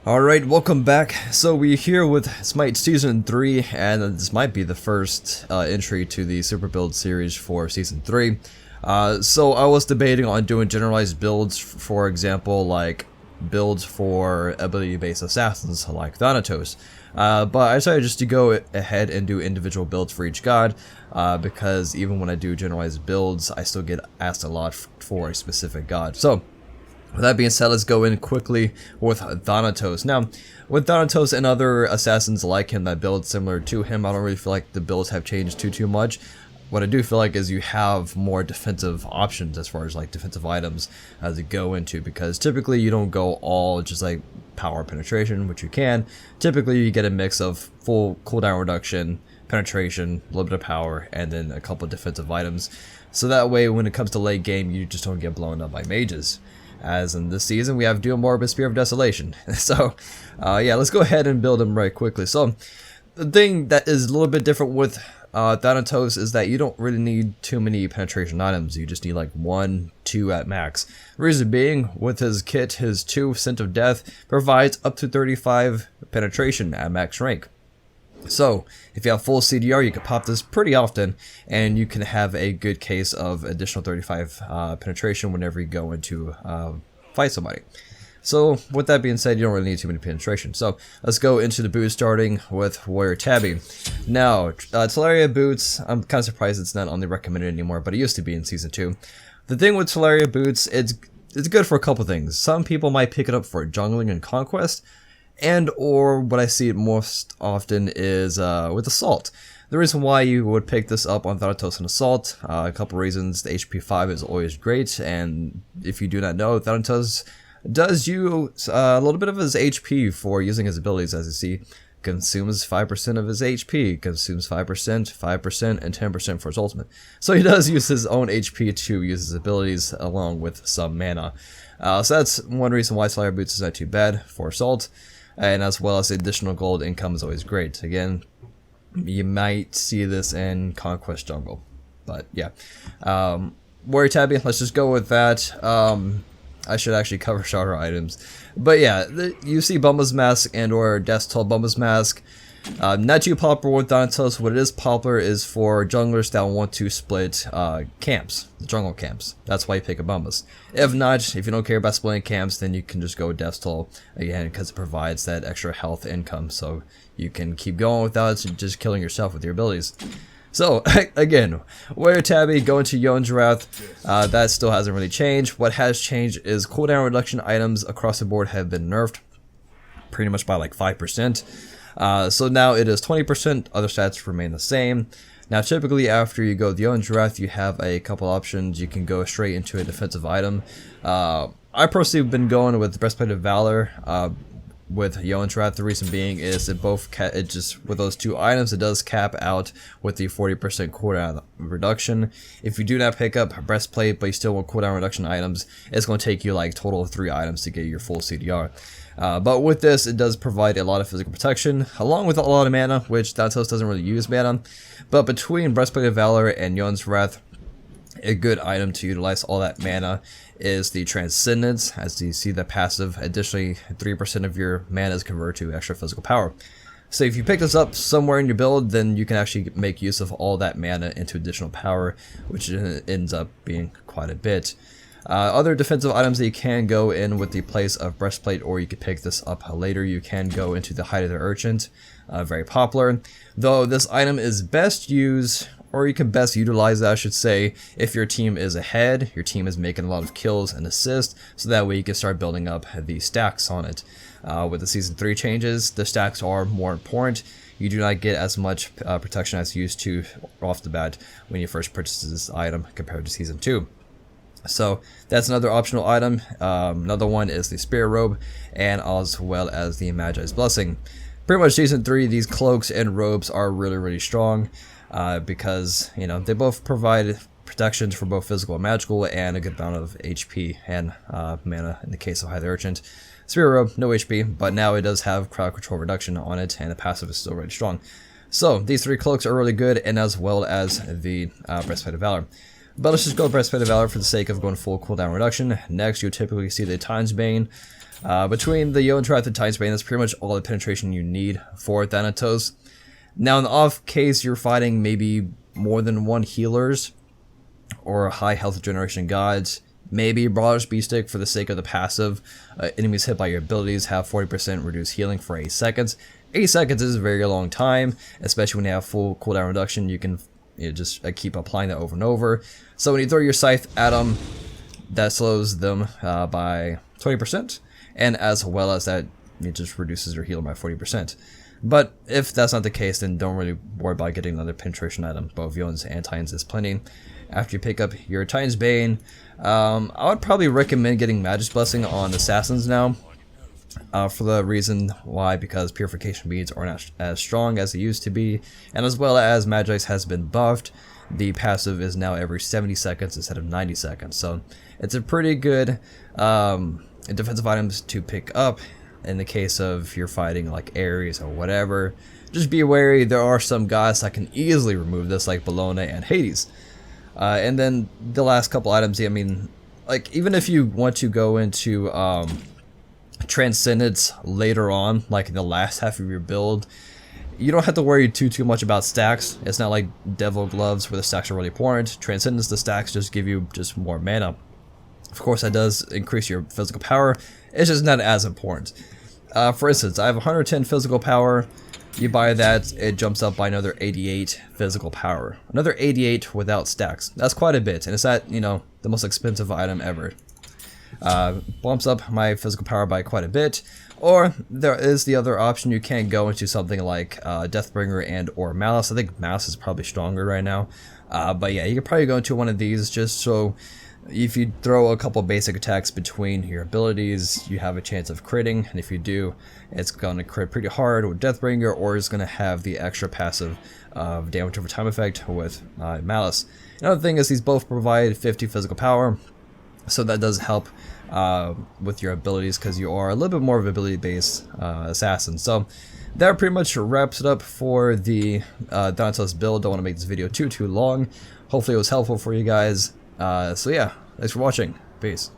Alright, welcome back. So we're here with Smite Season 3, and this might be the first entry to the Super Build series for Season 3. So I was debating on doing generalized builds, for example, like builds for ability-based assassins like THANATOS. But I decided just to go ahead and do individual builds for each god, because even when I do generalized builds, I still get asked a lot for a specific god. So with that being said, let's go in quickly with THANATOS. Now, with THANATOS and other assassins like him that build similar to him, I don't really feel like the builds have changed too much. What I do feel like is you have more defensive options as far as like defensive items to go into, because typically you don't go all just like power penetration, which you can. Typically you get a mix of full cooldown reduction, penetration, a little bit of power, and then a couple of defensive items. So that way when it comes to late game, you just don't get blown up by mages. As in this season, we have Dual Spear of Desolation. So, yeah, let's go ahead and build him right quickly. So, the thing that is a little bit different with THANATOS is that you don't really need too many penetration items. You just need like 1, 2 at max. Reason being, with his kit, his 2 Scent of Death provides up to 35 penetration at max rank. So, if you have full CDR, you can pop this pretty often, and you can have a good case of additional 35 penetration whenever you go into fight somebody. So, with that being said, you don't really need too many penetration. So, let's go into the boots, starting with Warrior Tabby. Now, Talaria boots, I'm kind of surprised it's not on the recommended anymore, but it used to be in Season 2. The thing with Talaria boots, it's good for a couple things. Some people might pick it up for jungling and conquest, and or what I see it most often is with Assault. The reason why you would pick this up on THANATOS and Assault, a couple reasons. The HP 5 is always great, and if you do not know, THANATOS does use a little bit of his HP for using his abilities. As you see, consumes 5% of his HP, consumes 5%, 5%, and 10% for his ultimate. So he does use his own HP to use his abilities along with some mana. So that's one reason why Slayer Boots is not too bad for Assault. And as well as additional gold income is always great. Again, you might see this in Conquest Jungle. But yeah. Warrior Tabby, let's just go with that. I should actually cover starter items. But yeah, you see Bumba's Mask and or Death's Toll Bumba's Mask. Not too popular with THANATOS. What it is popular is for junglers that want to split camps, the jungle camps. That's why you pick a Bumba's. If not, if you don't care about splitting camps, then you can just go with Death's Toll again, because it provides that extra health income, so you can keep going without just killing yourself with your abilities. So again, Warrior Tabby, go into Yon's Wrath. That still hasn't really changed. What has changed is cooldown reduction items across the board have been nerfed, pretty much by like 5%. So now it is 20%, other stats remain the same. Now typically after you go with Yon's Wrath, you have a couple options. You can go straight into a defensive item. I personally have been going with Breastplate of Valor with Yon's Wrath. The reason being is it just with those two items, it does cap out with the 40% cooldown reduction. If you do not pick up Breastplate but you still want cooldown reduction items, it's going to take you like total of 3 items to get your full CDR. But with this, it does provide a lot of physical protection, along with a lot of mana, which THANATOS doesn't really use mana. But between Breastplate of Valor and Yon's Wrath, a good item to utilize all that mana is the Transcendence. As you see, the passive, additionally 3% of your mana is converted to extra physical power. So if you pick this up somewhere in your build, then you can actually make use of all that mana into additional power, which ends up being quite a bit. Other defensive items that you can go in with the place of Breastplate, or you could pick this up later. You can go into the Hide of the Urchin, very popular. Though this item is best used, or you can best utilize it, I should say, if your team is ahead, your team is making a lot of kills and assists, so that way you can start building up the stacks on it. With the Season 3 changes, the stacks are more important. You do not get as much protection as you used to off the bat when you first purchase this item compared to Season 2. So that's another optional item. Another one is the Spirit Robe, and as well as the Magi's Blessing. Pretty much Season 3, these cloaks and robes are really strong, because you know they both provide protections for both physical and magical, and a good amount of HP and mana in the case of Hide the Urchin. Spirit Robe, no HP, but now it does have crowd control reduction on it, and the passive is still really strong. So these 3 cloaks are really good, and as well as the Breastplate of Valor. But let's just go Breastplate of Valor for the sake of going full cooldown reduction. Next, you'll typically see the Titan's Bane. Between the Yo Trap and Titan's Bane, that's pretty much all the penetration you need for Thanatos. Now, in the off case you're fighting maybe more than one healers or high health generation gods, maybe Brawler's B-Stick for the sake of the passive. Enemies hit by your abilities have 40% reduced healing for 8 seconds. 8 seconds is a very long time, especially when you have full cooldown reduction. You can just keep applying that over and over. So when you throw your scythe at them, that slows them by 20%, and as well as that, it just reduces your healing by 40%. But if that's not the case, then don't really worry about getting another penetration item. Both Yon's and Titans is plenty. After you pick up your Titan's Bane, I would probably recommend getting Magic's Blessing on Assassins now. For the reason why, because Purification Beads are not as strong as they used to be, and as well as Magic's has been buffed, the passive is now every 70 seconds instead of 90 seconds. So it's a pretty good defensive items to pick up in the case of you're fighting like Ares or whatever. Just be wary, there are some guys that can easily remove this, like Bologna and Hades. And then the last couple items, I mean, like even if you want to go into Transcendence later on, like in the last half of your build, you don't have to worry too much about stacks. It's not like Devil Gloves where the stacks are really important. Transcendence, the stacks just give you just more mana. Of course, that does increase your physical power. It's just not as important. For instance, I have 110 physical power. You buy that, it jumps up by another 88 physical power. Another 88 without stacks. That's quite a bit, and it's at, the most expensive item ever. Bumps up my physical power by quite a bit. Or there is the other option, you can go into something like Deathbringer and or Malice. I think Malice is probably stronger right now. But yeah, you could probably go into one of these just so if you throw a couple basic attacks between your abilities, you have a chance of critting, and if you do, it's going to crit pretty hard with Deathbringer, or it's going to have the extra passive of damage over time effect with Malice. Another thing is these both provide 50 physical power, so that does help with your abilities because you are a little bit more of an ability-based assassin. So that pretty much wraps it up for the Thanatos build. Don't want to make this video too long. Hopefully it was helpful for you guys. So yeah, thanks for watching. Peace.